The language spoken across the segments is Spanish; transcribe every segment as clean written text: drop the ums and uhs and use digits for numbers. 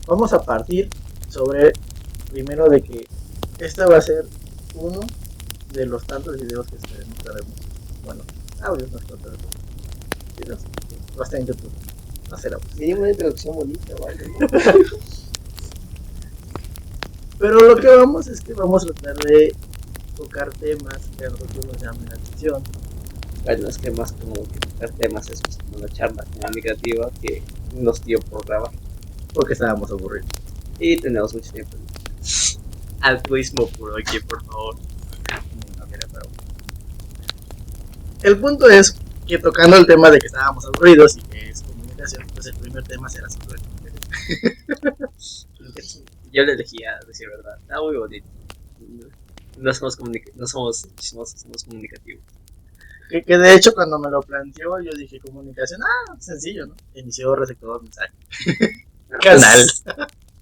Vamos a partir sobre, primero, de que este va a ser uno de los tantos videos que estaremos. Bueno, audios no está tanto. Videos bastante YouTube. No será pues. Mínimo una introducción bonita, ¿vale? Pero lo que vamos es que vamos a tratar de tocar temas que a nosotros nos llamen la atención. Bueno, es que más como que tocar temas es pues, como una charla comunicativa que nos dio por grabar. Porque estábamos aburridos. Y tenemos mucho tiempo. Altruismo puro aquí, por favor. No, mira, pero... El punto es que tocando el tema de que estábamos aburridos y que es comunicación, pues el primer tema será sobre Yo le elegía, decir verdad. Está muy bonito. No somos comunicativos. Que de hecho cuando me lo planteó yo dije comunicación, sencillo, ¿no? Inició receptor mensaje. Canal.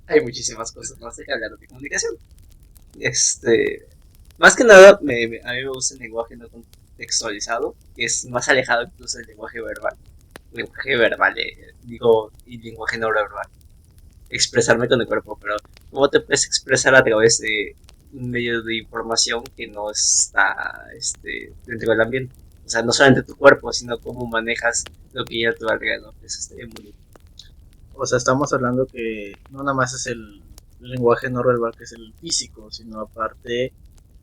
Hay muchísimas cosas más de que hablar de comunicación. Más que nada, a mí me gusta el lenguaje no contextualizado, que es más alejado incluso del lenguaje verbal. Lenguaje verbal, y lenguaje no verbal. Expresarme con el cuerpo, pero ¿cómo te puedes expresar a través de un medio de información que no está dentro del ambiente? O sea, no solamente tu cuerpo, sino cómo manejas lo que ya a tu alrededor. Eso estaría muy bonito. O sea, estamos hablando que no nada más es el lenguaje no verbal, que es el físico, sino aparte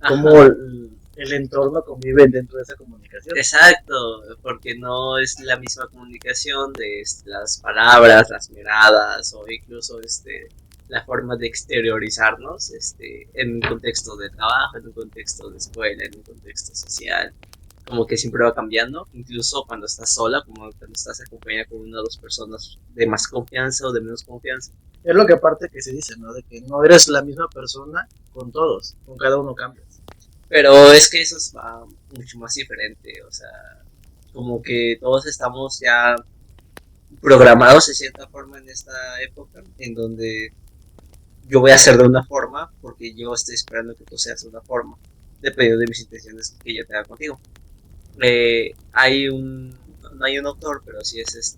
cómo el entorno convive dentro de esa comunicación. Exacto, porque no es la misma comunicación de las palabras, las miradas o incluso la forma de exteriorizarnos en un contexto de trabajo, en un contexto de escuela, en un contexto social. Como que siempre va cambiando, incluso cuando estás sola, como cuando estás acompañada con una o dos personas de más confianza o de menos confianza. Es lo que aparte que se dice, ¿no? De que no eres la misma persona con todos, con cada uno cambias. Pero es que eso va mucho más diferente, o sea, como que todos estamos ya programados de cierta forma en esta época, en donde yo voy a hacer de una forma porque yo estoy esperando que tú seas de una forma, dependiendo de mis intenciones que yo tenga contigo. No hay un autor, pero sí es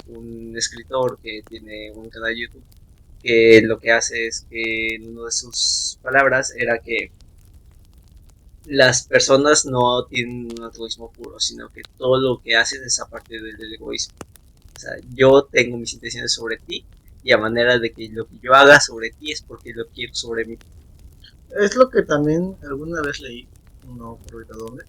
un escritor que tiene un canal de YouTube que lo que hace es que en una de sus palabras era que las personas no tienen un altruismo puro, sino que todo lo que hacen es a partir del egoísmo. O sea, yo tengo mis intenciones sobre ti y a manera de que lo que yo haga sobre ti es porque lo quiero sobre mí. Es lo que también alguna vez leí, no recuerdo dónde,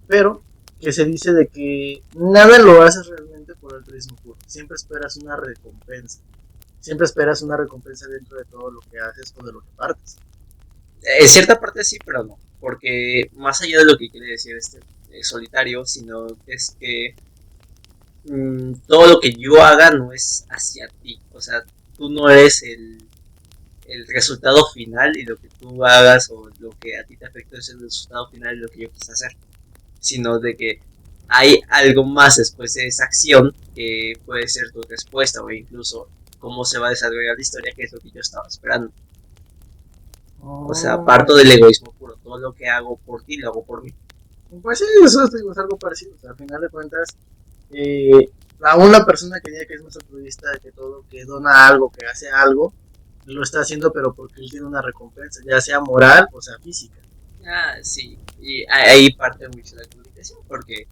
pero que se dice de que nada lo haces realmente por altruismo puro. Siempre esperas una recompensa. Siempre esperas una recompensa dentro de todo lo que haces o de lo que partes. En cierta parte sí, pero no. Porque más allá de lo que quiere decir solitario, sino es que todo lo que yo haga no es hacia ti. O sea, tú no eres el resultado final y lo que tú hagas o lo que a ti te afecta es el resultado final de lo que yo quise hacer. Sino de que hay algo más después de esa acción que puede ser tu respuesta o incluso cómo se va a desarrollar la historia, que es lo que yo estaba esperando. O sea, parto del egoísmo puro. Todo lo que hago por ti, lo hago por mí. Pues sí, eso es algo parecido. O sea, al final de cuentas, aún la persona que diga que es más altruista, que todo, que dona algo, que hace algo, lo está haciendo, pero porque él tiene una recompensa, ya sea moral o sea física. Sí. Y ahí parte mucho la comunicación, porque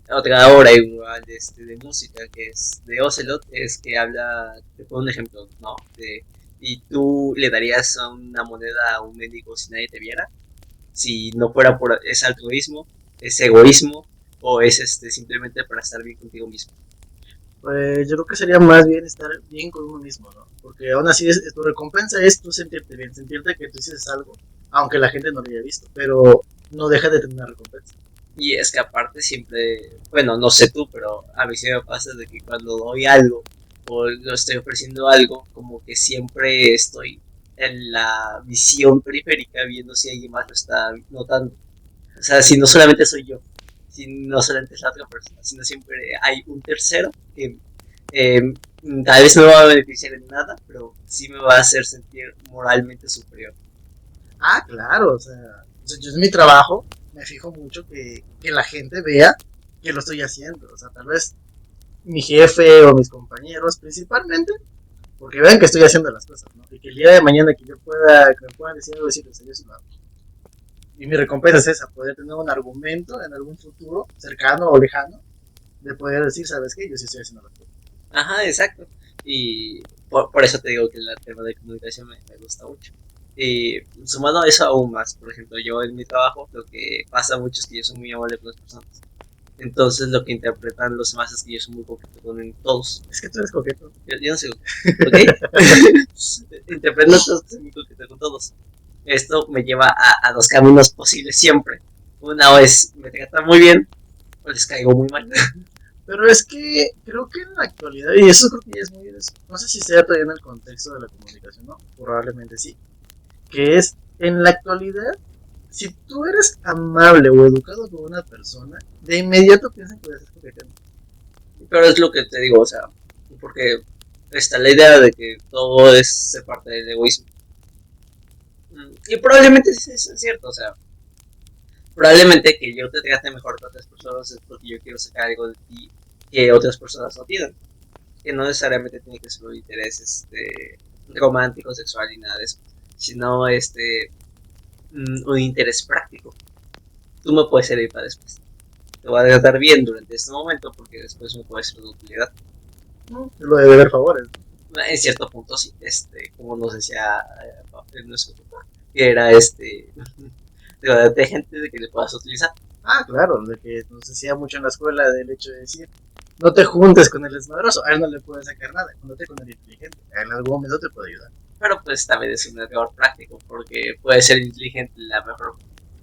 otra obra igual de música que es de Ocelot es que habla, te pongo un ejemplo, ¿no? Y tú le darías una moneda a un mendigo si nadie te viera, si no fuera por ese altruismo, ese egoísmo, o es simplemente para estar bien contigo mismo. Pues yo creo que sería más bien estar bien con uno mismo, ¿no? Porque aún así tu recompensa es tú sentirte bien, sentirte que tú hiciste algo, aunque la gente no lo haya visto, pero no deja de tener una recompensa. Y es que aparte siempre, bueno, no sé tú, pero a mí sí me pasa de que cuando doy algo o lo estoy ofreciendo algo, como que siempre estoy en la visión periférica viendo si alguien más lo está notando. O sea, si no solamente soy yo, si no solamente es la otra persona, sino siempre hay un tercero que tal vez no me va a beneficiar en nada, pero sí me va a hacer sentir moralmente superior. Claro, o sea yo en mi trabajo me fijo mucho que la gente vea que lo estoy haciendo. O sea, tal vez mi jefe o mis compañeros principalmente porque vean que estoy haciendo las cosas, ¿no? Y que el día de mañana que me puedan decir algo, decirles, yo sí lo hago. Y mi recompensa es esa, poder tener un argumento en algún futuro, cercano o lejano, de poder decir, ¿sabes qué? Yo sí estoy haciendo las cosas. Ajá, exacto. Y por eso te digo que el tema de comunicación me gusta mucho. Y sumando a eso aún más, por ejemplo, yo en mi trabajo lo que pasa mucho es que yo soy muy amable con las personas. Entonces lo que interpretan los demás es que yo soy muy coqueto con todos. Es que tú eres coqueto. Yo no sé, ¿ok? Interpretan todos que soy muy coqueto con todos. Esto me lleva a dos caminos posibles siempre. Una es me tratan muy bien o les caigo muy mal. Pero es que creo que en la actualidad, y eso creo que ya es muy, no sé si sea todavía en el contexto de la comunicación, ¿no? Probablemente sí. Que es, en la actualidad, si tú eres amable o educado con una persona, de inmediato piensan que vas a ser coquetero. Pero es lo que te digo, o sea, porque está la idea de que todo es parte del egoísmo. Y probablemente sí es cierto, o sea, probablemente que yo te trate mejor que otras personas es porque yo quiero sacar algo de ti que otras personas no tienen. Que no necesariamente tiene que ser un interés romántico, sexual ni nada de eso, sino un interés práctico. Tú me puedes servir para después. Te voy a tratar bien durante este momento porque después me puede ser de utilidad. Lo de deber favores. En cierto punto sí, como nos decía nuestro papá, que era de gente de que le puedas utilizar. Ah, claro, de que nos decía mucho en la escuela del hecho de decir, no te juntes con el desmadroso, a él no le puedes sacar nada, júntate con el inteligente, en algún momento te puede ayudar. Pero pues también es un error práctico porque puede ser inteligente la mejor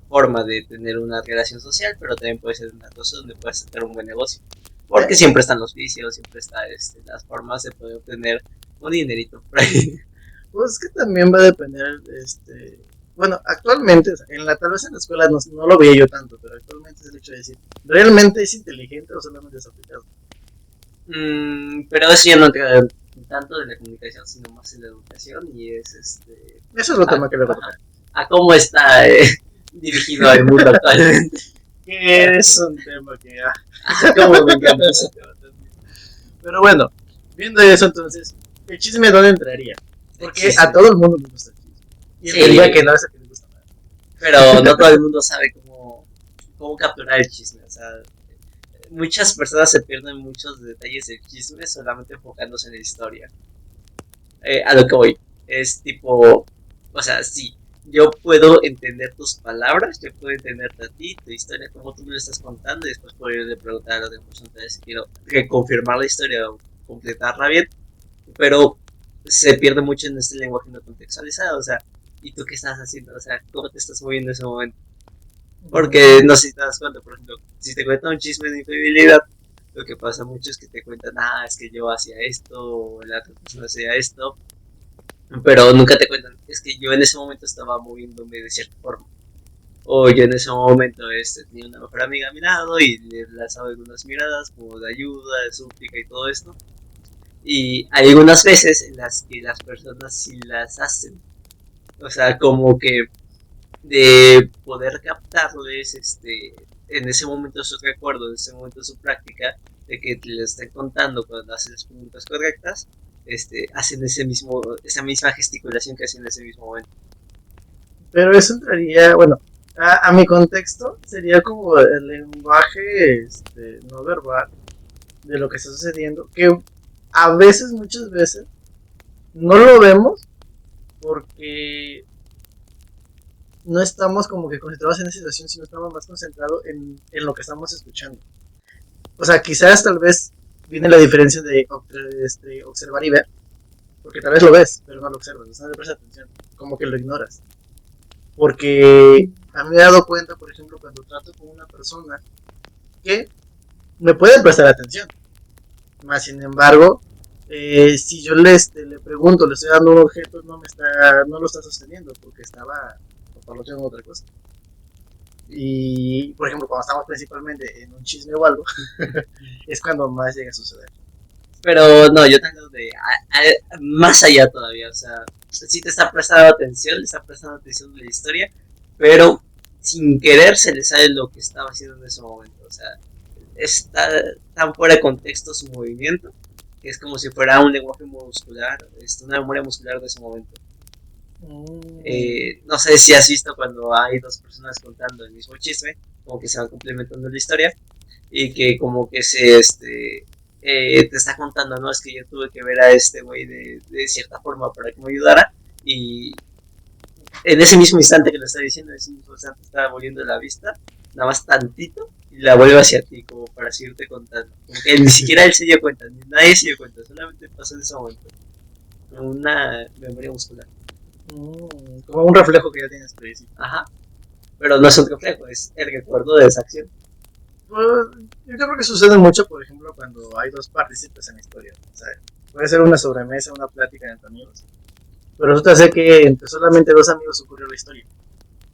forma de tener una relación social, pero también puede ser una cosa donde puedes hacer un buen negocio. Porque siempre están los vicios, siempre están las formas de poder obtener un dinerito por ahí. Pues es que también va a depender, bueno, actualmente, tal vez en la escuela no lo veía yo tanto, pero actualmente es el hecho de decir, ¿realmente es inteligente o solamente es aplicado? Pero eso ya no entra tanto de la comunicación, sino más en la educación y es Eso es lo tema que le va a tocar. A cómo está dirigido el mundo actualmente. Que es un tema que Como me encanta ese tema también. Pero bueno, viendo eso entonces, ¿el chisme dónde entraría? Porque Chisme. a todo el mundo le gusta el chisme. Y Sí. el que diga que no es el que le gusta nada. Pero no todo el mundo sabe cómo capturar el chisme. O sea, muchas personas se pierden muchos detalles del chisme solamente enfocándose en la historia. A lo que voy, es tipo, o sea, sí, yo puedo entender tus palabras, yo puedo entenderte a ti, tu historia, como tú me lo estás contando, y después puedo ir a preguntar a la otra persona si quiero reconfirmar la historia o completarla bien, pero se pierde mucho en este lenguaje no contextualizado, o sea, ¿y tú qué estás haciendo? O sea, ¿cómo te estás moviendo en ese momento? Porque no sé si te das cuenta, por ejemplo, si te cuentan un chisme de infidelidad, lo que pasa mucho es que te cuentan, es que yo hacía esto, o la otra persona hacía esto, pero nunca te cuentan, es que yo en ese momento estaba moviéndome de cierta forma. O yo en ese momento tenía una mejor amiga a mi lado y le lanzaba algunas miradas como de ayuda, de súplica y todo esto. Y hay algunas veces en las que las personas sí las hacen. O sea, como que de poder captarles en ese momento su recuerdo, en ese momento su práctica, de que te lo estén contando cuando hacen las preguntas correctas, hacen esa misma gesticulación que hacen en ese mismo momento. Pero eso entraría, bueno, a mi contexto sería como el lenguaje no verbal de lo que está sucediendo, que a veces, muchas veces, no lo vemos porque no estamos como que concentrados en esa situación, sino estamos más concentrados en lo que estamos escuchando. O sea, quizás tal vez viene la diferencia de observar y ver, porque tal vez lo ves, pero no lo observas, no le prestas atención, como que lo ignoras. Porque a mí me he dado cuenta, por ejemplo, cuando trato con una persona que me puede prestar atención, más sin embargo, si yo le pregunto, le estoy dando un objeto, no lo está sosteniendo porque estaba papaloteando otra cosa. Y, por ejemplo, cuando estamos principalmente en un chisme o algo, es cuando más llega a suceder. Pero no, yo tengo más allá todavía, o sea, sí te está prestando atención, le está prestando atención a la historia, pero sin querer se le sale lo que estaba haciendo en ese momento, o sea, está tan fuera de contexto su movimiento que es como si fuera un lenguaje muscular, una memoria muscular de ese momento. No sé si has visto cuando hay dos personas contando el mismo chisme, como que se va complementando la historia y que como que te está contando, no, es que yo tuve que ver a este güey de cierta forma para que me ayudara y en ese mismo instante que lo está diciendo, en ese mismo instante estaba volviendo la vista, nada más tantito, y la vuelve hacia ti, como para seguirte contando. Como que ni siquiera él se dio cuenta, ni nadie se dio cuenta, solamente pasó en ese momento. Como una memoria muscular. Como un reflejo que ya tienes previsto. Ajá. Pero no es un reflejo, es el recuerdo de esa acción. Pues, yo creo que sucede mucho, por ejemplo, cuando hay dos partícipes en la historia. O sea, puede ser una sobremesa, una plática entre amigos. Pero resulta ser que entre solamente dos amigos ocurrió la historia.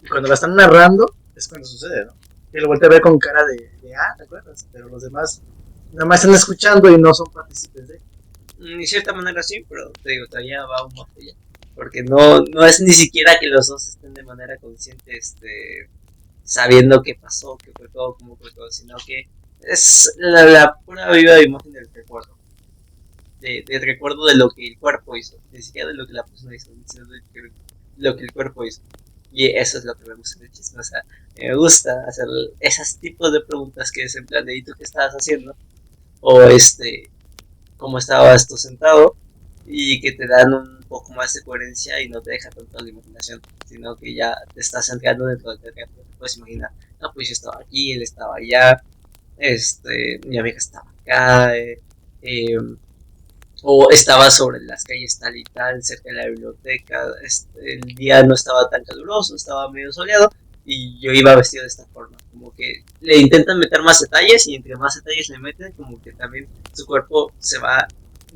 Y cuando la están narrando, es cuando sucede, ¿no? Y lo voltea a ver con cara ¿te acuerdas? Pero los demás nada más están escuchando y no son partícipes de. De cierta manera sí, pero te digo, todavía va un más allá. Porque no es ni siquiera que los dos estén de manera consciente sabiendo qué pasó, qué fue todo, cómo fue todo, sino que es la pura viva imagen del recuerdo. Del recuerdo de lo que el cuerpo hizo, ni siquiera de lo que la persona hizo, sino de lo que el cuerpo hizo. Y eso es lo que me gusta del chisme, o sea, me gusta hacer esos tipos de preguntas que es en plan de ¿y tú qué estabas haciendo? O cómo estabas tú sentado, y que te dan un poco más de coherencia y no te deja tanto la imaginación, sino que ya te estás centrando dentro del teatro, te puedes imaginar, no, pues yo estaba aquí, él estaba allá, mi amiga estaba acá, eh, o estaba sobre las calles tal y tal, cerca de la biblioteca, el día no estaba tan caluroso, estaba medio soleado, y yo iba vestido de esta forma, como que le intentan meter más detalles, y entre más detalles le meten, como que también su cuerpo se va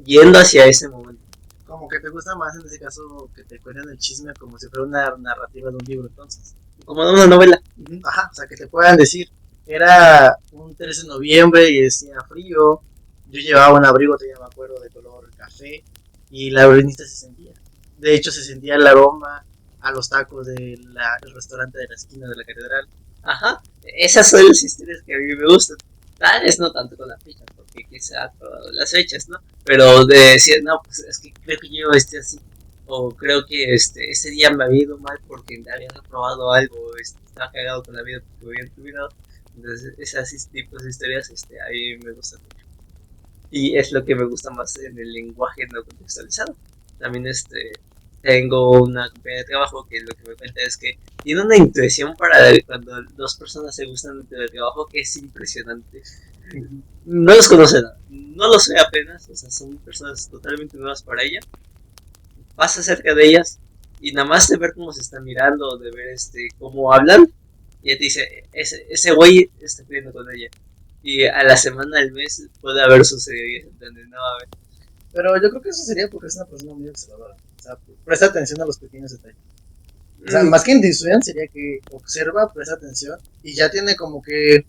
yendo hacia ese momento. Como que te gusta más en ese caso que te cuenten el chisme como si fuera una narrativa de un libro, entonces. Como de una novela. Ajá, o sea, que te puedan decir, era un 13 de noviembre y decía frío, yo llevaba un abrigo, todavía me acuerdo, de color café, y la violinista se sentía. De hecho, se sentía el aroma a los tacos del restaurante de la esquina de la catedral. Ajá, esas son las historias que a mí me gustan. Tal vez no tanto con la fecha, porque quizá todas las fechas, ¿no? Pero de decir, no, pues es que creo que yo así. O creo que ese día me había ido mal porque me habían aprobado algo, estaba cagado con la vida porque me habían terminado. Entonces, esas tipos de historias a mí me gustan mucho. Y es lo que me gusta más en el lenguaje no contextualizado. También tengo una compañía de trabajo que lo que me cuenta es que tiene una intuición para cuando dos personas se gustan dentro del trabajo que es impresionante. No los conoce nada, no los ve apenas, o sea, son personas totalmente nuevas para ella. Pasa cerca de ellas y nada más de ver cómo se están mirando, de ver cómo hablan, y ella te dice, ese güey está creyendo con ella. Y a la semana, al mes, puede haber sucedido, ¿entendés? No, a ver. Pero yo creo que eso sería porque es una persona muy observadora. O sea, presta atención a los pequeños detalles. O sea, más que intuición sería que observa, presta atención y ya tiene como que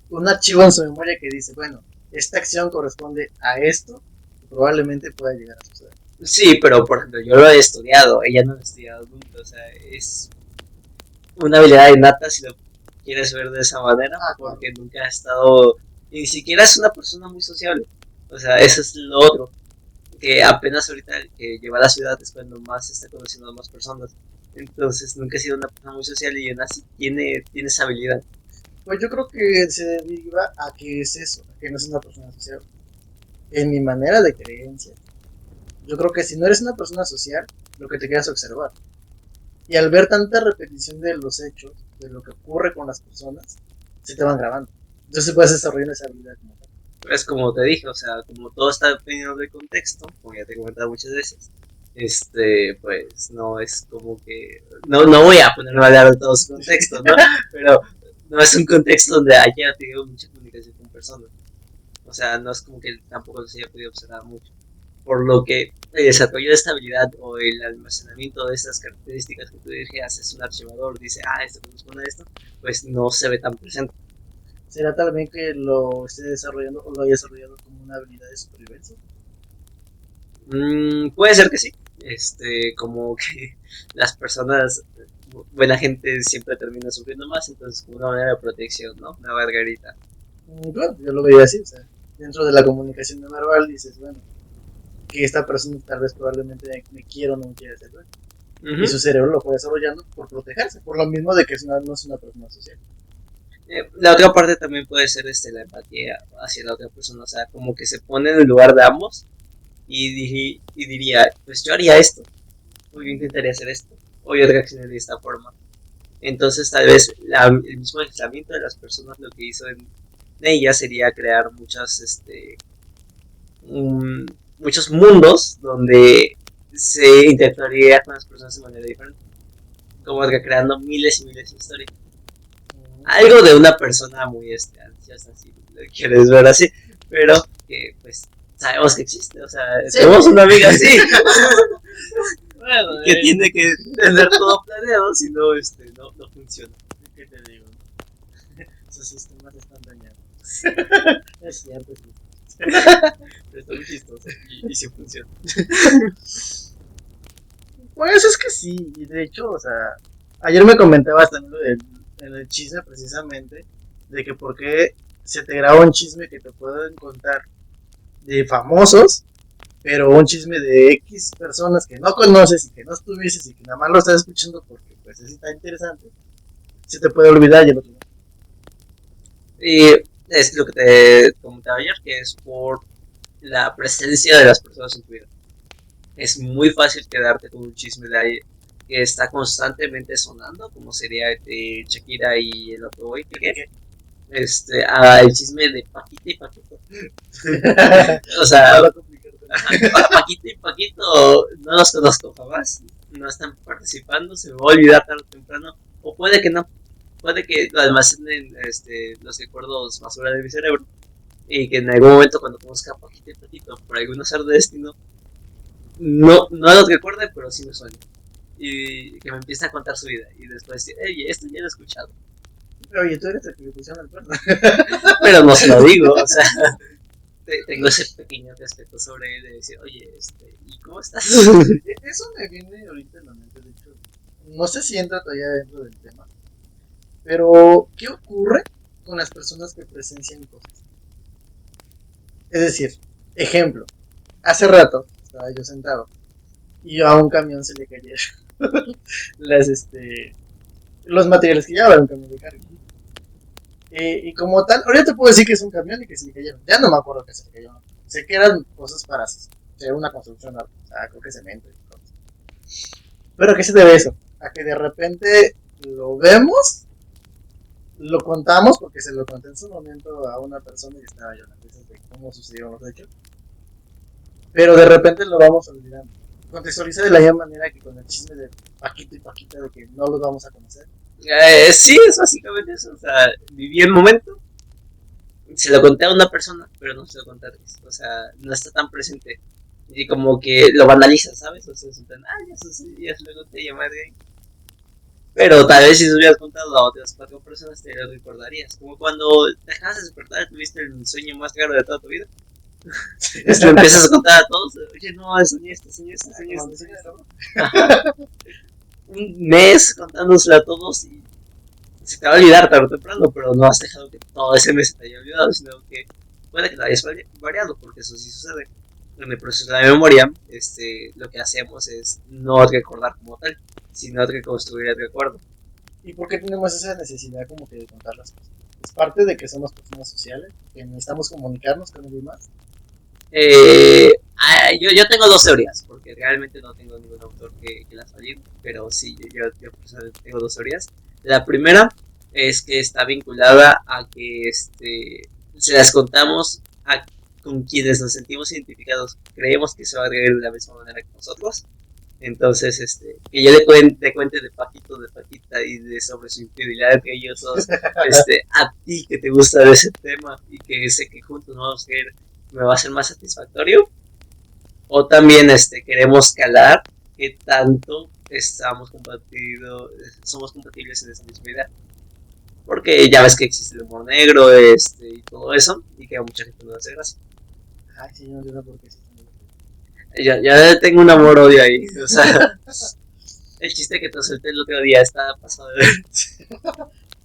un archivo en su memoria que dice, bueno, esta acción corresponde a esto y probablemente pueda llegar a suceder. Sí, pero por ejemplo, yo lo he estudiado, ella no lo ha estudiado nunca, o sea, es una habilidad innata si lo quieres ver de esa manera, porque nunca ha estado, ni siquiera es una persona muy sociable, o sea, eso es lo otro, que apenas ahorita que lleva a la ciudad es cuando más está conociendo a más personas, entonces nunca ha sido una persona muy social y aún así tiene esa habilidad. Pues yo creo que se deriva a que es eso, a que no es una persona social. En mi manera de creencia, yo creo que si no eres una persona social, lo que te queda es observar. Y al ver tanta repetición de los hechos, de lo que ocurre con las personas, se te van grabando. Entonces puedes desarrollar esa habilidad como tal. Es como te dije, o sea, como todo está dependiendo del contexto, como ya te he comentado muchas veces, pues no es como que, no voy a ponerme a hablar de todos los contextos, ¿no? Pero no es un contexto donde haya tenido mucha comunicación con personas. O sea, no es como que tampoco se haya podido observar mucho. Por lo que el desarrollo de esta habilidad o el almacenamiento de estas características que tú dijeras es un archivador, dice, esto corresponde a esto, pues no se ve tan presente. ¿Será también que lo esté desarrollando o lo haya desarrollado como una habilidad de supervivencia? Puede ser que sí. Como que las personas, buena gente siempre termina sufriendo más, entonces como una manera de protección, ¿no? Una bargarita. Claro, yo lo veía así, o sea, dentro de la comunicación no verbal dices, bueno, que esta persona tal vez probablemente me quiera o no me quiera hacer daño. Y su cerebro lo fue desarrollando por protegerse, por lo mismo de que no es una persona social. La otra parte también puede ser la empatía hacia la otra persona, o sea, como que se pone en el lugar de ambos y diría, pues yo haría esto, o yo intentaría hacer esto, o yo reaccionaría de esta forma. Entonces tal vez el mismo aislamiento de las personas lo que hizo en ella sería crear muchos mundos donde se interactuaría con las personas de manera diferente, como que creando miles y miles de historias. Algo de una persona muy ansiosa, si lo quieres ver así, pero que pues sabemos que existe, o sea, sí. Tenemos una amiga así. Bueno, que tiene que tener todo planeado, si no, no funciona. ¿Qué te digo? Esos sistemas están dañados. Es cierto, sí. Pero está muy chistoso y sí funciona. Pues es que sí, y de hecho, o sea, ayer me comentabas también en el chisme precisamente, de que por qué se te graba un chisme que te pueden contar de famosos, pero un chisme de X personas que no conoces y que no estuvieses y que nada más lo estás escuchando porque pues es tan interesante, se te puede olvidar y el otro no. Y es lo que te comentaba ayer, que es por la presencia de las personas en tu vida. Es muy fácil quedarte con un chisme de ahí que está constantemente sonando, como sería de Shakira y el otro güey, que el chisme de Paquita y Paquito. O sea, Paquita y Paquito no los conozco jamás, no están participando, se me va a olvidar tarde o temprano, o puede que no, puede que almacenen los recuerdos basura de mi cerebro y que en algún momento cuando conozca a Paquita y Paquito por algún azar de destino no los recuerde, pero sí me sueño y que me empiece a contar su vida y después decir, oye, esto ya lo he escuchado. Oye, tú eres el que le pusieron el cuerno. Pero no se lo digo, o sea, tengo ese pequeño respeto sobre él de decir, oye, ¿y cómo estás? Eso me viene ahorita en la mente, de hecho, no sé si entra todavía dentro del tema, pero ¿qué ocurre con las personas que presencian cosas? Es decir, ejemplo, hace rato estaba yo sentado y a un camión se le cayeron los materiales que llevaba un camión de carga. Y como tal, ahorita te puedo decir que es un camión y que se le cayeron. Ya no me acuerdo que se le cayeron. Sé que eran cosas para hacer una construcción, o sea, creo que cemento y cosas. Pero ¿a qué se debe eso? A que de repente lo vemos, lo contamos, porque se lo conté en su momento a una persona y estaba yo en la de cómo sucedieron los hechos. Pero de repente lo vamos olvidando. Contextualiza de la misma manera que con el chisme de Paquito y Paquita de que no los vamos a conocer. Sí, es básicamente eso. O sea, viví el momento, se lo conté a una persona, pero no se lo conté a tres. O sea, no está tan presente. Y como que lo banaliza, ¿sabes? O sea, ya se lo conté a madre. Pero tal vez si se hubieras contado a otras 4 personas te lo recordarías. Como cuando te acabas de despertar, tuviste el sueño más claro de toda tu vida. Lo empiezas a contar a todos. Oye, no, soñé esto. Un mes contándoselo a todos y se te va a olvidar tarde o temprano, pero no has dejado que todo ese mes se te haya olvidado, sino que puede que te hayas variado, porque eso sí sucede. En el proceso de la memoria, lo que hacemos es no recordar como tal, sino reconstruir el recuerdo. ¿Y por qué tenemos esa necesidad como que de contar las cosas? ¿Es parte de que somos personas sociales? ¿Que necesitamos comunicarnos con alguien más? Yo tengo 2 teorías, porque realmente no tengo ningún autor que las valide, pero sí, yo tengo 2 teorías. La primera es que está vinculada a que se las contamos con quienes nos sentimos identificados, creemos que se va a reír de la misma manera que nosotros. Entonces, que yo le cuente de Paquito, de Paquita y sobre su infidelidad que ellos dos, a ti que te gusta de ese tema y que sé que juntos vamos a ir, me va a ser más satisfactorio. O también queremos calar que tanto somos compatibles en esa misma idea. Porque ya ves que existe el humor negro y todo eso, y que a mucha gente no le hace gracia. Ay, sí, no entiendo por qué sí. Ya tengo un amor-odio ahí. O sea, el chiste que te solté el otro día está pasado de ver.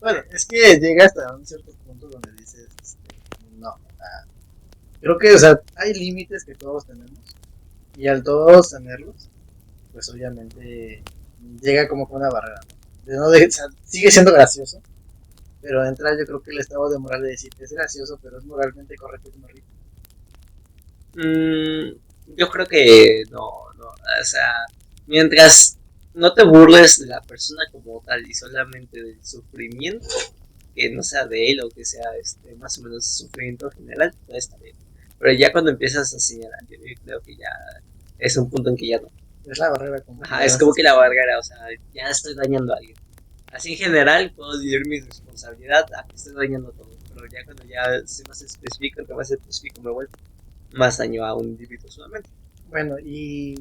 Bueno, es que llega hasta un cierto punto donde dices, no, creo que, o sea, hay límites que todos tenemos. Y al todos tenerlos, pues obviamente llega como con una barrera, ¿no? O sea, sigue siendo gracioso, pero entra yo creo que el estado de moral de decir que es gracioso, pero es moralmente correcto y moralmente. Mm, yo creo que no, o sea, mientras no te burles de la persona como tal y solamente del sufrimiento, que no sea de él o que sea más o menos sufrimiento general, todo está bien. Pero ya cuando empiezas a señalar, yo creo que ya es un punto en que ya no. Es la barrera como que Ajá, ya es no como estás que la pasando. barrera, o sea, ya estoy dañando a alguien. Así en general puedo dividir mi responsabilidad a que estoy dañando todo, pero ya cuando ya soy más específico, que más específico me vuelvo, más daño a un individuo solamente. Bueno, y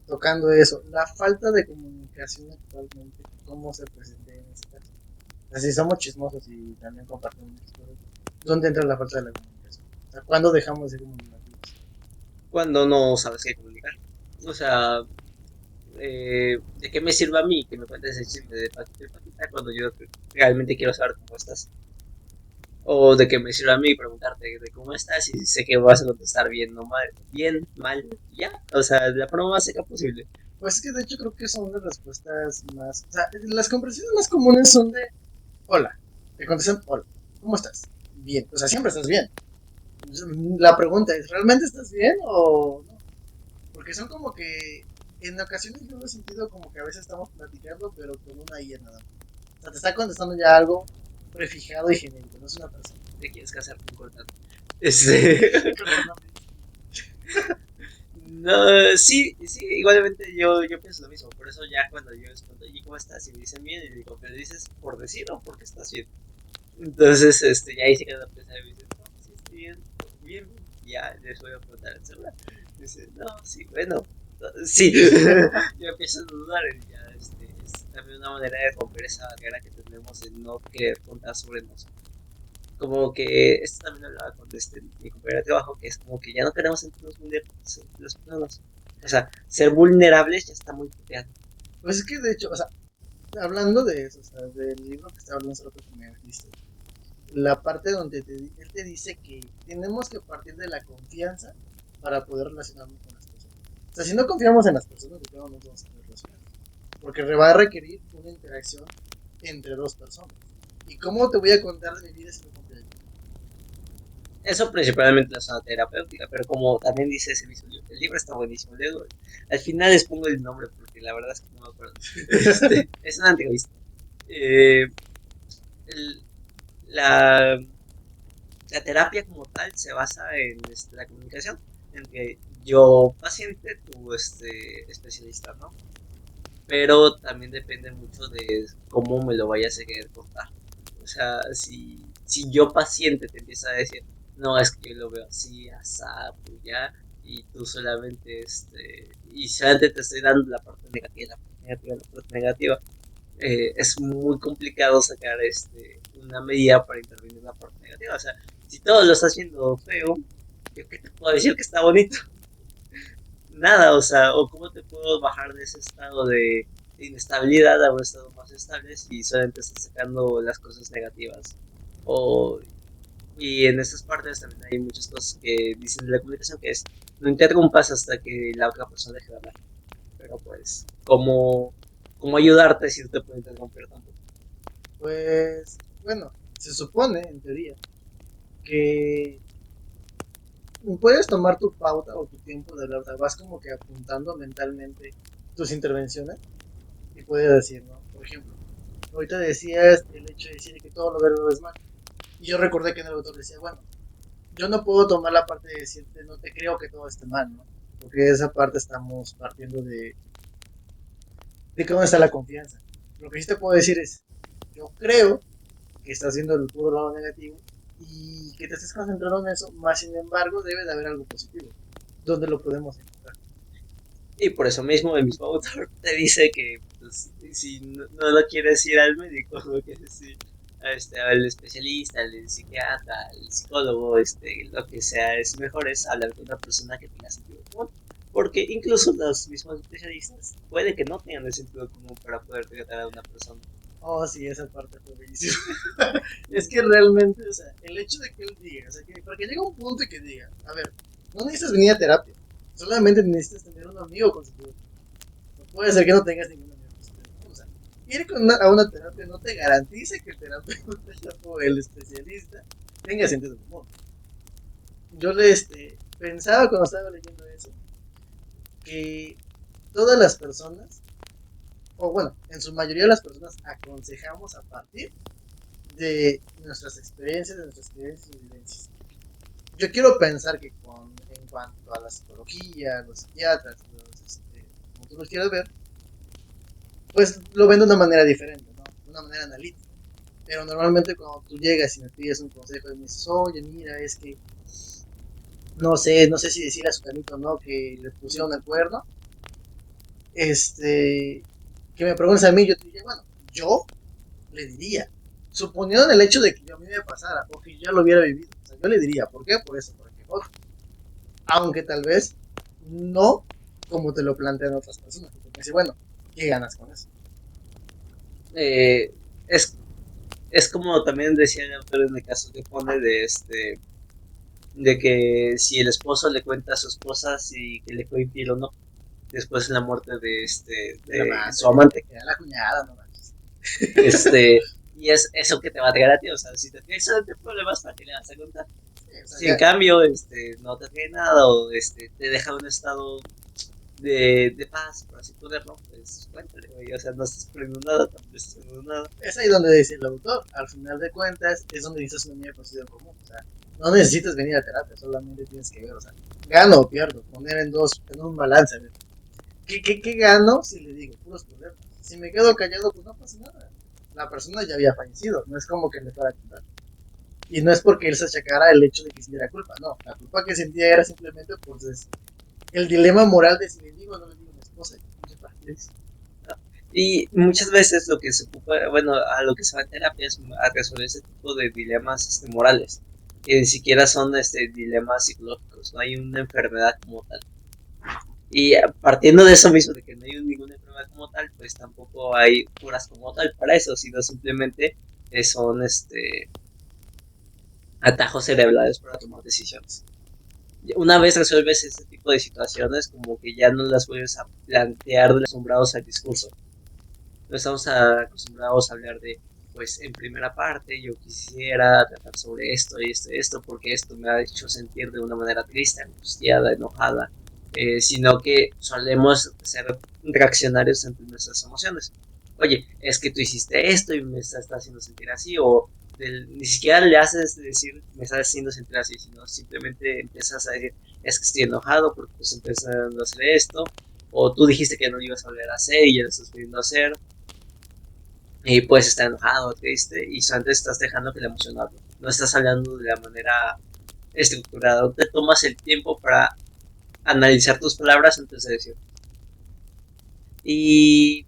tocando eso, la falta de comunicación actualmente, ¿cómo se presenta en este caso? O sea, si somos chismosos y también compartimos muchas cosas, ¿dónde entra la falta de la comunicación? O sea, ¿cuándo dejamos de ser comunicativos? Cuando no sabes qué comunicar. O sea, ¿de qué me sirve a mí que me cuentes el chisme de Paquita y Paquita cuando yo realmente quiero saber cómo estás? O de qué me sirve a mí preguntarte de cómo estás y sé que vas a contestar bien, no mal, bien, mal, ya. O sea, de la forma más seca posible. Pues es que de hecho creo que son las respuestas más... O sea, las conversaciones más comunes son de hola. Te contestan hola. ¿Cómo estás? Bien. O sea, siempre estás bien. La pregunta es, ¿realmente estás bien o no? Porque son como que en ocasiones yo lo he sentido como que a veces estamos platicando, pero con una IA nada más. O sea, te está contestando ya algo prefijado y genérico, no es una persona. Te quieres casar con cortante. Este. No, sí, igualmente yo pienso lo mismo. Por eso ya cuando yo les pregunto, ¿y cómo estás? Y me dicen bien, y digo, ¿pero dices por decir o porque estás bien? Entonces, ya ahí se queda pensando y me dicen, no, sí, estoy bien, bien. Y ya les voy a preguntar el celular. Dice, no, sí, bueno, no, sí. Yo empiezo a dudar y ya, es también una manera de romper esa barrera que tenemos de no querer contar sobre nosotros. Como que esto también hablaba con mi compañero de trabajo, que es como que ya no queremos sentirnos vulnerables las personas. O sea, ser vulnerables ya está muy puteado. Pues es que de hecho, o sea, hablando de eso, o sea, del libro que estaba hablando hace rato que me diste, la parte donde él te dice que tenemos que partir de la confianza para poder relacionarnos con las personas. O sea, si no confiamos en las personas, de qué no nos vamos a poder relacionar. Porque va a requerir una interacción entre dos personas. ¿Y cómo te voy a contar de mi vida si no confío en ti? Eso principalmente la zona terapéutica, pero como también dice ese mismo libro, el libro está buenísimo. Luego, al final les pongo el nombre porque la verdad es que no me acuerdo. Es una entrevista. Eh, el- la, la terapia como tal se basa en la comunicación entre yo paciente, tu especialista, ¿no? Pero también depende mucho de cómo me lo vayas a querer contar. O sea, si yo paciente te empieza a decir, no, es que yo lo veo así, asá, pues ya, y tú solamente, y solamente te estoy dando la parte negativa, la parte negativa, es muy complicado sacar una medida para intervenir en la parte negativa. O sea, si todo lo estás viendo feo, ¿yo qué te puedo decir que está bonito? Nada, o sea, o cómo te puedo bajar de ese estado de inestabilidad a un estado más estable si solamente estás sacando las cosas negativas. O, y en estas partes también hay muchas cosas que dicen de la comunicación que es no interrumpas hasta que la otra persona deje de hablar. Pero pues, ¿cómo ayudarte si no te puede interrumpir tampoco? Pues, bueno, se supone, en teoría, que puedes tomar tu pauta o tu tiempo de hablar. Vas como que apuntando mentalmente tus intervenciones y puedes decir, ¿no? Por ejemplo, ahorita decías el hecho de decir que todo lo verde es mal. Y yo recordé que en el autor decía, bueno, yo no puedo tomar la parte de decirte, no te creo que todo esté mal, ¿no? Porque esa parte estamos partiendo de cómo está la confianza. Lo que sí te puedo decir es, yo creo que estás haciendo el puro lado negativo y que te estés concentrando en eso, más sin embargo debe de haber algo positivo. ¿Dónde lo podemos encontrar? Y por eso mismo el mismo autor te dice que pues, si no lo quieres ir al médico, lo quieres ir al especialista, al psiquiatra, al psicólogo, lo que sea, es mejor es hablar con una persona que tenga sentido común. Porque incluso los mismos especialistas puede que no tengan el sentido común para poder tratar a una persona. Oh, sí, esa parte fue bellísima. Es que realmente, o sea, el hecho de que él diga, o sea, que, porque llega un punto y que diga, a ver, no necesitas venir a terapia. Solamente necesitas tener un amigo consentido. No puede ser que no tengas ningún amigo consentido. O sea, ir a una terapia no te garantiza que el terapeuta o el especialista tenga sentido común. Yo pensaba cuando estaba leyendo eso que todas las personas, o bueno, en su mayoría las personas aconsejamos a partir de nuestras experiencias, de nuestras creencias y vivencias. Yo quiero pensar que en cuanto a la psicología, los psiquiatras, como tú los quieras ver, pues lo ven de una manera diferente, ¿no? De una manera analítica. Pero normalmente cuando tú llegas y me pides un consejo y me dices, oye, mira, es que no sé si decirle a su canito o no que le pusieron el cuerno, que me preguntes a mí, yo te diría, bueno, yo le diría, suponiendo el hecho de que yo a mí me pasara o que yo ya lo hubiera vivido, o sea, yo le diría, ¿por qué? Por eso, porque otro. Aunque tal vez no como te lo plantean otras personas, porque dice, bueno, ¿qué ganas con eso? Eh, es, es como también decía el autor en el caso que pone de que si el esposo le cuenta a su esposa si que le fue infiel o no, después de la muerte De la de amante, su amante. que da la cuñada, no manches. Este, y es eso que te va a traer a ti, o sea, si te tienes problemas, ¿para qué le vas a contar? Sí, o sea, Si en cambio no te trae nada o te deja en un estado de paz, por así ponerlo, pues cuéntale, güey, o sea, no estás perdiendo nada, tampoco estás perdiendo nada. es ahí donde dice el autor, al final de cuentas, es donde dices una mía conocido común, o sea, no necesitas venir a terapia, solamente tienes que ver, o sea, gano o pierdo, poner en un balance, ¿ver? ¿Qué gano si le digo puros problemas? Si me quedo callado, pues no pasa nada. La persona ya había fallecido, no es como que le fuera a contar. Y no es porque él se achacara el hecho de que sintiera culpa, no. La culpa que sentía era simplemente pues el dilema moral de si le digo o no le digo a mi esposa. Y muchas veces lo que se ocupa, bueno, a lo que se va a terapia es a resolver ese tipo de dilemas morales, que ni siquiera son dilemas psicológicos, no hay una enfermedad como tal. Y partiendo de eso mismo, de que no hay ninguna enfermedad como tal, pues tampoco hay curas como tal para eso, sino simplemente son atajos cerebrales para tomar decisiones. Una vez resuelves este tipo de situaciones, como que ya no las vuelves a plantear de los asombrados al discurso. No estamos acostumbrados a hablar de, pues en primera parte yo quisiera tratar sobre esto y esto y esto, porque esto me ha hecho sentir de una manera triste, angustiada, enojada, sino que solemos ser reaccionarios ante nuestras emociones. Oye, es que tú hiciste esto y me estás haciendo sentir así, o ni siquiera le haces decir me estás haciendo sentir así, sino simplemente empiezas a decir es que estoy enojado porque pues empezando a hacer esto, o tú dijiste que no lo ibas a volver a hacer y ya lo estás pudiendo hacer, y puedes estar enojado, triste, y solamente estás dejando que la emoción hable. No estás hablando de la manera estructurada, no te tomas el tiempo para analizar tus palabras antes de decir. Y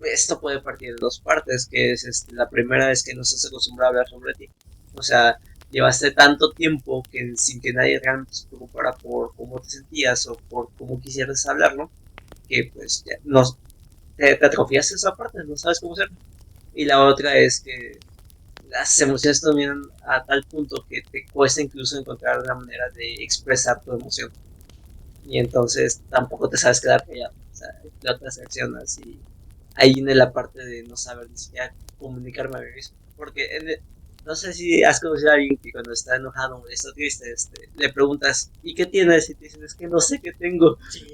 esto puede partir de dos partes, que es la primera es que no estás acostumbrado a hablar sobre ti. O sea, llevaste tanto tiempo que sin que nadie realmente se preocupara por cómo te sentías o por cómo quisieras hablarlo, que pues ya no, te atrofiaste esa parte, no sabes cómo hacerlo. Y la otra es que las emociones dominan a tal punto que te cuesta incluso encontrar una manera de expresar tu emoción. Y entonces tampoco te sabes quedar callado. O sea, explotas, reaccionas y ahí viene la parte de no saber ni siquiera comunicarme a mí mismo. Porque no sé si has conocido a alguien que cuando está enojado o está triste, le preguntas, ¿y qué tienes? Y te dicen, es que no sé qué tengo. Sí.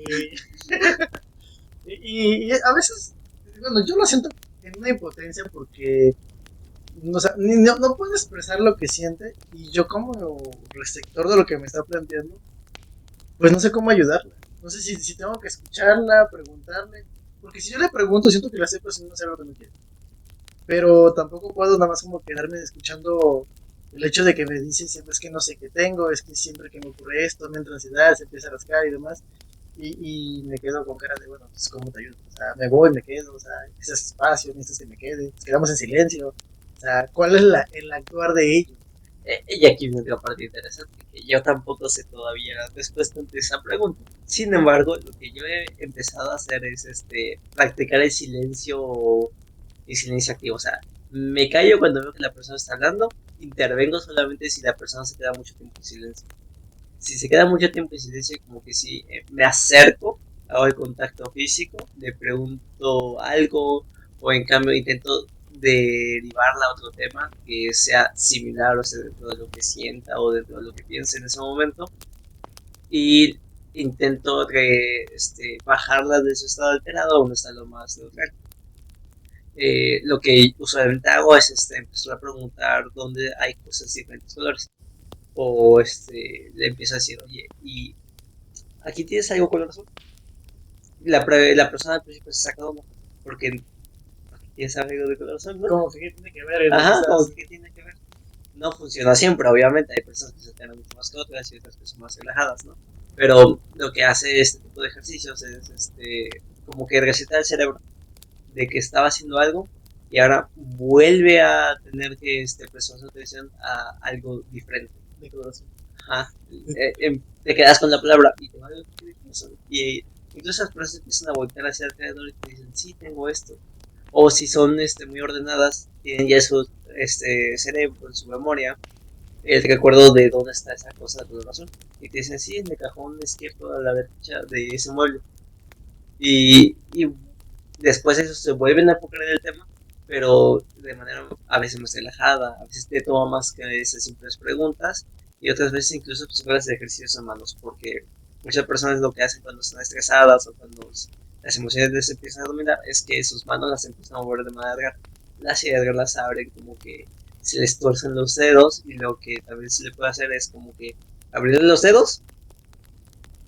Y a veces, bueno, yo lo siento en una impotencia porque o sea, no puede expresar lo que siente y yo como receptor de lo que me está planteando, pues no sé cómo ayudarla. No sé si tengo que escucharla, preguntarle, porque si yo le pregunto siento que la sé, pues no sé lo que me quiere. Pero tampoco puedo nada más como quedarme escuchando el hecho de que me dice siempre es que no sé qué tengo, es que siempre que me ocurre esto me entra ansiedad, se empieza a rascar y demás. Y me quedo con cara de, bueno, pues ¿cómo te ayudo? O sea, me voy, me quedo, o sea, necesitas espacio, necesitas que me quede, nos quedamos en silencio. O sea, ¿cuál es el actuar de ellos? Y aquí viene otra parte interesante, que yo tampoco sé todavía la respuesta ante esa pregunta. Sin embargo, lo que yo he empezado a hacer es practicar el silencio activo. O sea, me callo cuando veo que la persona está hablando, intervengo solamente si la persona se queda mucho tiempo en silencio. si se queda mucho tiempo en silencio, como que sí, me acerco, hago el contacto físico, le pregunto algo, o en cambio intento derivarla a otro tema que sea similar, o sea, dentro de lo que sienta o dentro de lo que piense en ese momento, y intento bajarla de su estado alterado a un estado más neutral. Lo que usualmente hago es empezar a preguntar dónde hay cosas de diferentes colores. O le empiezo a decir, oye, ¿y aquí tienes algo color azul? La persona al principio se saca onda, porque tienes algo de color azul, ¿no? Como que ¿qué tiene que ver? Ajá, como que ¿qué tiene que ver? No funciona siempre, obviamente, hay personas que se tienen mucho más que otras y otras que son más relajadas, ¿no? Pero lo que hace este tipo de ejercicios es como que receta el cerebro de que estaba haciendo algo y ahora vuelve a tener que prestar su atención a algo diferente. De corazón. Ajá. Te quedas con la palabra y te va a y incluso las personas empiezan a voltear hacia el creador y te dicen, sí, tengo esto. O si son muy ordenadas, tienen ya su cerebro, en su memoria, el recuerdo de dónde está esa cosa de color azul. Y te dicen, sí, en el cajón izquierdo a la derecha de ese mueble. Y después eso se vuelven a enfocar en el tema, pero de manera a veces más relajada, a veces te toma más que esas simples preguntas y otras veces incluso pues fueras de ejercicios a manos, porque muchas personas lo que hacen cuando están estresadas o cuando las emociones les empiezan a dominar es que sus manos las empiezan a mover de manera las ideas las abren, como que se les torcen los dedos, y lo que también se le puede hacer es como que abrirle los dedos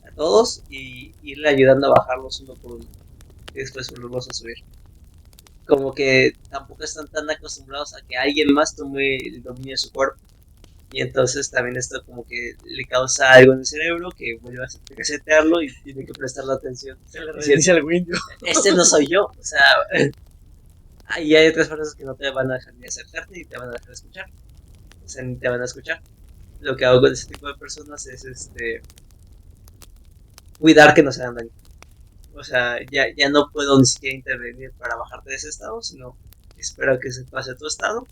a todos y irle ayudando a bajarlos uno por uno y después volverlos a subir. Como que tampoco están tan acostumbrados a que alguien más tome el dominio de su cuerpo. Y entonces también esto como que le causa algo en el cerebro que vuelve a resetearlo y tiene que prestarle atención. Se le reinicia el Windows. Este no soy yo, o sea, y hay otras personas que no te van a dejar ni acercarte ni te van a dejar escuchar. O sea, ni te van a escuchar. Lo que hago con ese tipo de personas es cuidar que no se hagan daño. O sea, ya no puedo ni siquiera intervenir para bajarte de ese estado, sino espero que se pase a tu estado,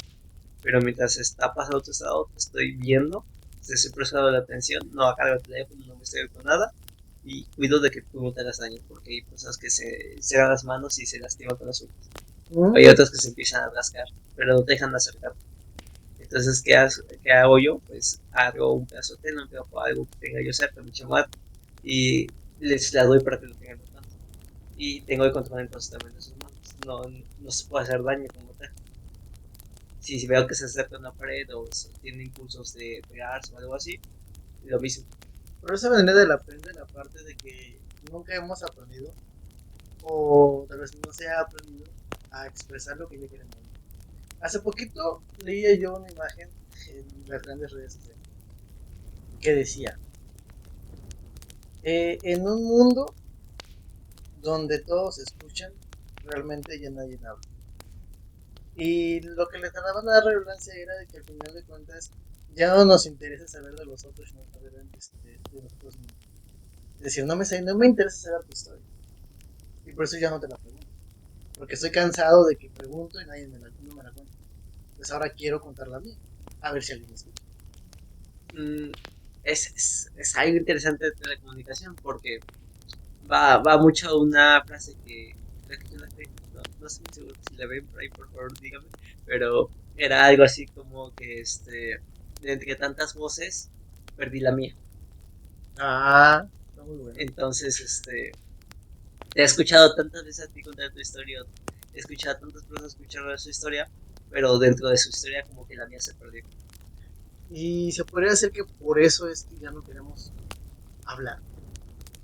pero mientras está pasando tu estado, te estoy viendo, te estoy prestando la atención, no acargo el teléfono, no me estoy con nada, y cuido de que tú no te hagas daño, porque hay personas que se dan las manos y se lastiman con las uñas. Hay otras que se empiezan a rascar, pero no te dejan de acercar. Entonces, ¿qué hago yo? Pues hago un pedazo de tela, un pedazo de algo que tenga yo cerca, mi chamar, y les la doy para que lo tengan en tanto. Y tengo el control entonces también de sus manos. No se puede hacer daño como tal. Si veo que se acerca a una pared o tiene impulsos de pegarse o algo así, lo mismo. Por esa manera aprende la parte de que nunca hemos aprendido, o tal vez no se ha aprendido a expresar lo que ya queremos. Hace poquito leía yo una imagen en las grandes redes sociales que decía, en un mundo donde todos escuchan, realmente ya nadie habla. Y lo que les daba la relevancia era de que al final de cuentas ya no nos interesa saber de los otros, sino saber de nosotros mismos. Es decir, no me interesa saber tu historia. Y por eso ya no te la pregunto. Porque estoy cansado de que pregunto y nadie no me la cuenta. Entonces ahora quiero contar la mía. A ver si alguien me escucha. Mm, es algo interesante de telecomunicación porque va mucho a una frase que creo que yo la tengo, no estoy muy seguro si la ven por ahí, por favor dígame, pero era algo así como que de entre tantas voces perdí la mía. Ah, está muy bueno. Entonces, te he escuchado tantas veces a ti contar tu historia, he escuchado a tantas personas escuchar su historia, pero dentro de su historia como que la mía se perdió. Y se podría decir que por eso es que ya no queremos hablar.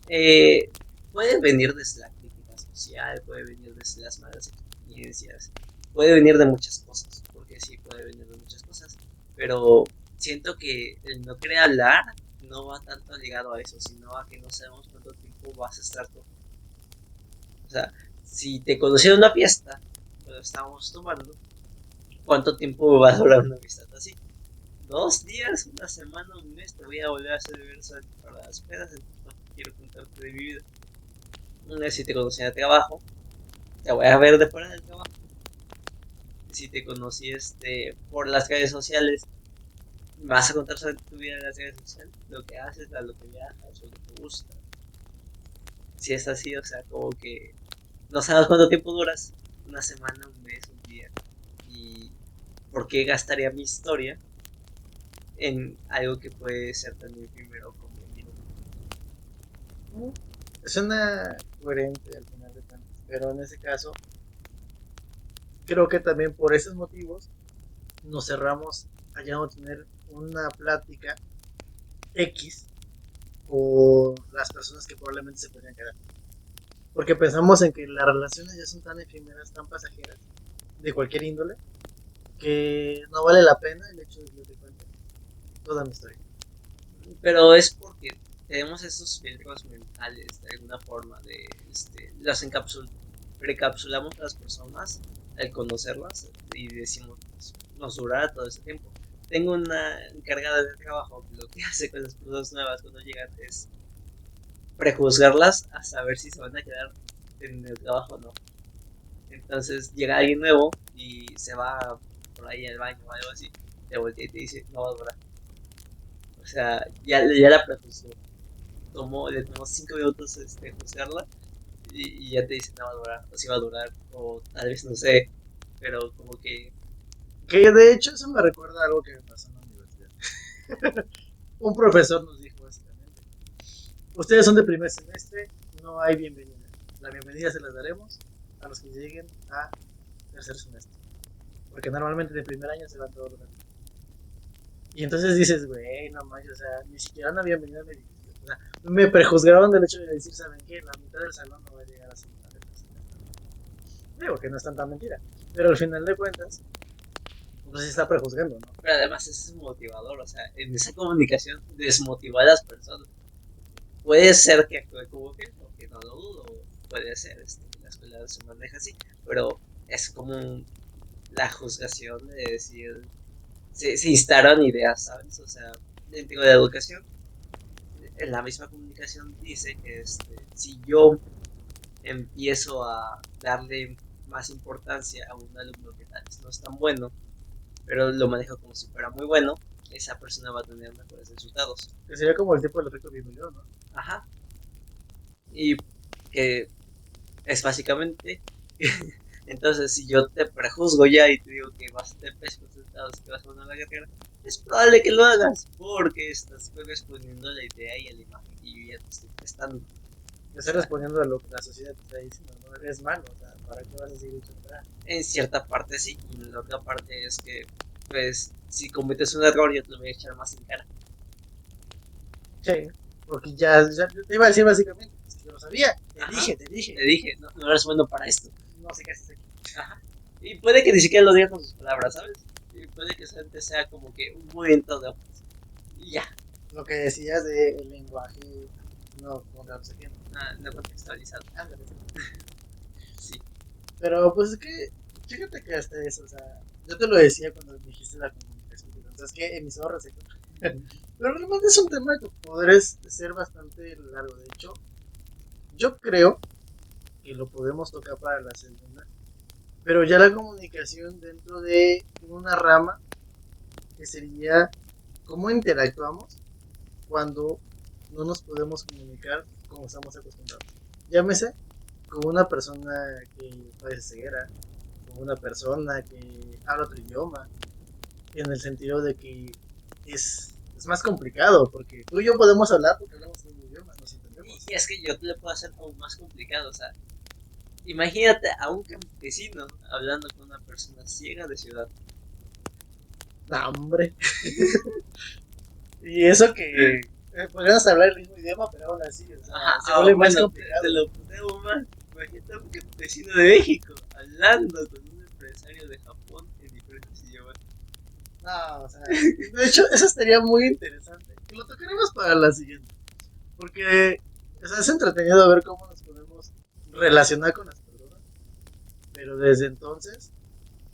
Eh, Puede venir desde la crítica social, puede venir desde las malas experiencias, puede venir de muchas cosas, porque sí puede venir de muchas cosas, pero siento que el no querer hablar no va tanto ligado a eso, sino a que no sabemos cuánto tiempo vas a estar tú. O sea, si te conocí en una fiesta, pero estábamos tomando, ¿cuánto tiempo va a durar una amistad así? 2 días, una semana, un mes, te voy a volver a hacer universal para las pedas, entonces no quiero contarte de mi vida. Si te conocí en el trabajo, te voy a ver de fuera del trabajo. Si te conocí por las redes sociales, vas a contar sobre tu vida en las redes sociales, lo que haces, a lo que viajas, o lo que te gusta. Si es así, o sea, como que no sabes cuánto tiempo duras, una semana, un mes, un día. Y por qué gastaría mi historia en algo que puede ser tan efímero como un minuto. Suena coherente al final de cuentas, pero en ese caso, creo que también por esos motivos nos cerramos a ya no tener una plática X con las personas que probablemente se podrían quedar. Porque pensamos en que las relaciones ya son tan efímeras, tan pasajeras, de cualquier índole, que no vale la pena el hecho de que yo te cuente toda mi historia. Pero es porque tenemos esos filtros mentales de alguna forma, las precapsulamos a las personas al conocerlas y decimos, pues, nos durará todo ese tiempo. Tengo una encargada de trabajo que lo que hace con las personas nuevas cuando llegan es prejuzgarlas a saber si se van a quedar en el trabajo o no. Entonces llega alguien nuevo y se va por ahí al baño o algo así, te voltea y te dice, no va a durar. O sea, ya la prejuzgó. Le tomó 5 minutos juzgarla y ya te dice, no va a durar, o si va a durar, o tal vez no sé, pero como que, Que de hecho eso me recuerda a algo que me pasó en la universidad. Un profesor nos dijo básicamente, ustedes son de primer semestre, no hay bienvenida. La bienvenida se las daremos a los que lleguen a tercer semestre. Porque normalmente de primer año se van todos los años. Y entonces dices, güey, no manches, o sea, ni siquiera una bienvenida me dijiste. O sea, me prejuzgaron del hecho de decir, ¿saben qué? La mitad del salón no va a llegar a segunda de tercer semestre. Digo que no es tanta mentira. Pero al final de cuentas, pues sí está prejuzgando, ¿no? pero además es motivador, o sea, en esa comunicación desmotiva a las personas. Puede ser que actúe como que, porque no lo dudo, puede ser, la escuela se maneja así, pero es como la juzgación de decir, se instaron ideas, ¿sabes? O sea, dentro de la educación, en la misma comunicación dice que si yo empiezo a darle más importancia a un alumno que tal vez no es tan bueno, pero lo manejo como si fuera muy bueno, esa persona va a tener mejores resultados. Que sería como el tipo del efecto Pigmalión, ¿no? Ajá. Y que es básicamente, entonces si yo te prejuzgo ya y te digo que vas a tener pésimos resultados y que vas a ganar la carrera, es probable que lo hagas porque estás respondiendo a la idea y a la imagen que yo ya te estoy prestando. Que estás respondiendo a lo que la sociedad te está diciendo, ¿no? Eres malo, o sea, ¿para qué vas a seguir echando atrás? En cierta parte sí, y en la otra parte es que, pues, si cometes un error, yo te lo voy a echar más en cara. Sí, porque ya te iba a decir básicamente, es que yo lo sabía, te dije, Te dije, no, no eres bueno para esto. no sé qué haces aquí. Ajá. Y puede que ni siquiera lo diga con sus palabras, ¿sabes? Y puede que solamente sea como que un movimiento de ojos. Y ya, Lo que decías del lenguaje no contrasentido. no contextualizado. Ándale. Sí. Pero pues es que, fíjate que hasta eso, o sea, yo te lo decía cuando dijiste la comunicación, entonces que emisor receptor. Pero realmente es un tema que podrás ser bastante largo. De hecho, yo creo que lo podemos tocar para la segunda, pero ya la comunicación dentro de una rama que sería cómo interactuamos cuando no nos podemos comunicar como estamos acostumbrados. Llámese con una persona que padece ceguera, con una persona que habla otro idioma, en el sentido de que es más complicado, porque tú y yo podemos hablar porque hablamos el mismo idioma, nos entendemos. Y es que yo te lo puedo hacer aún más complicado, o sea, imagínate a un campesino hablando con una persona ciega de ciudad. ¡No, hombre! Y eso que podríamos hablar el mismo idioma, pero aún así, o sea, Ajá, se vuelve más bueno, complicado. te lo ponemos más. Imagínate a un campesino de México hablando con un empresario de Japón en diferentes idiomas. No, o sea, de hecho, eso estaría muy interesante. Y lo tocaremos para la siguiente. Porque, o sea, es entretenido ver cómo nos podemos relacionar con las personas. Pero desde entonces,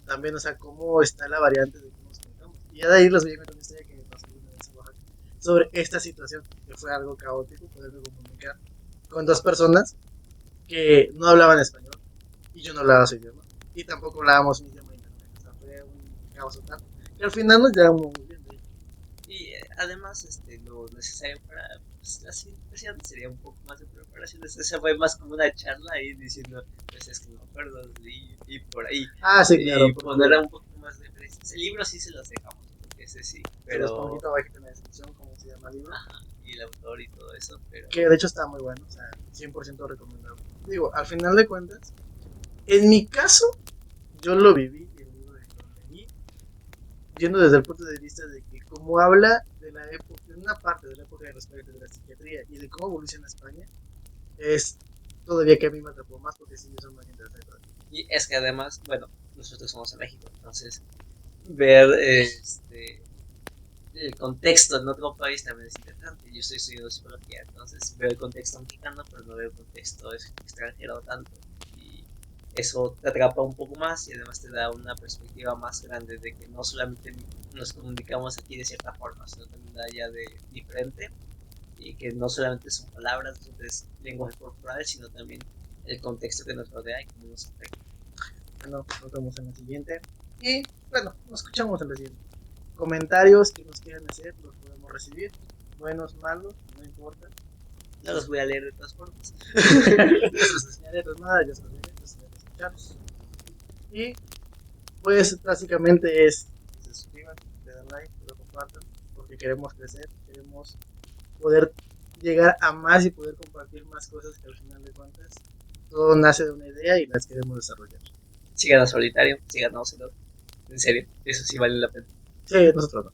también, o sea, cómo está la variante de cómo nos comunicamos. Y ya de ahí les voy a contar una historia que me pasó una vez en Oaxaca sobre esta situación, que fue algo caótico, poderme comunicar con dos personas que no hablaban español y yo no hablaba su idioma. Y tampoco hablábamos un idioma internet. O sea, fue un caos total. Que al final nos llevamos muy bien de ello. además, lo necesario para pues, la siguiente versión sería un poco más de preparación. Esa fue más como una charla ahí diciendo, pues es que no me acuerdo, y por ahí. Ah, sí, claro, Y ponerle un poco más de referencias. El libro sí se los dejamos, porque ese sí, se los pero. pongo abajito en la descripción, cómo se llama el libro. Ajá, y el autor y todo eso, pero. Que de hecho está muy bueno, o sea, 100% recomendable. Digo, al final de cuentas, en mi caso, yo lo viví, el libro lo leí, viendo desde el punto de vista de que como habla de la época, de una parte de la época de los países de la psiquiatría y de cómo evoluciona España, es todavía que a mí me atrapó más porque sí son más interesantes. Y es que además, bueno, nosotros somos en México, entonces ver el contexto en otro país también es interesante. Yo estoy estudiando psicología, entonces veo el contexto mexicano, pero no veo el contexto extranjero tanto. Y eso te atrapa un poco más y además te da una perspectiva más grande de que no solamente nos comunicamos aquí de cierta forma, sino también allá de diferente. Y que no solamente son palabras, no es lenguaje corporal, sino también el contexto que nos rodea y cómo nos afecta. Bueno, nos vemos en la siguiente. Y bueno, nos escuchamos en la siguiente. Comentarios que nos quieran hacer, los podemos recibir. Buenos, malos, no importa. No los voy a leer de todas formas. Yo les enseñaré pues nada, yo se los diré, entonces escucharlos. Y pues básicamente es que se suscriban, le dan like, lo compartan, porque queremos crecer, queremos poder llegar a más y poder compartir más cosas que al final de cuentas todo nace de una idea y las queremos desarrollar. Sigan a Solitario, sigan a Ocelot. En serio, eso sí vale la pena. Sí, nosotros no.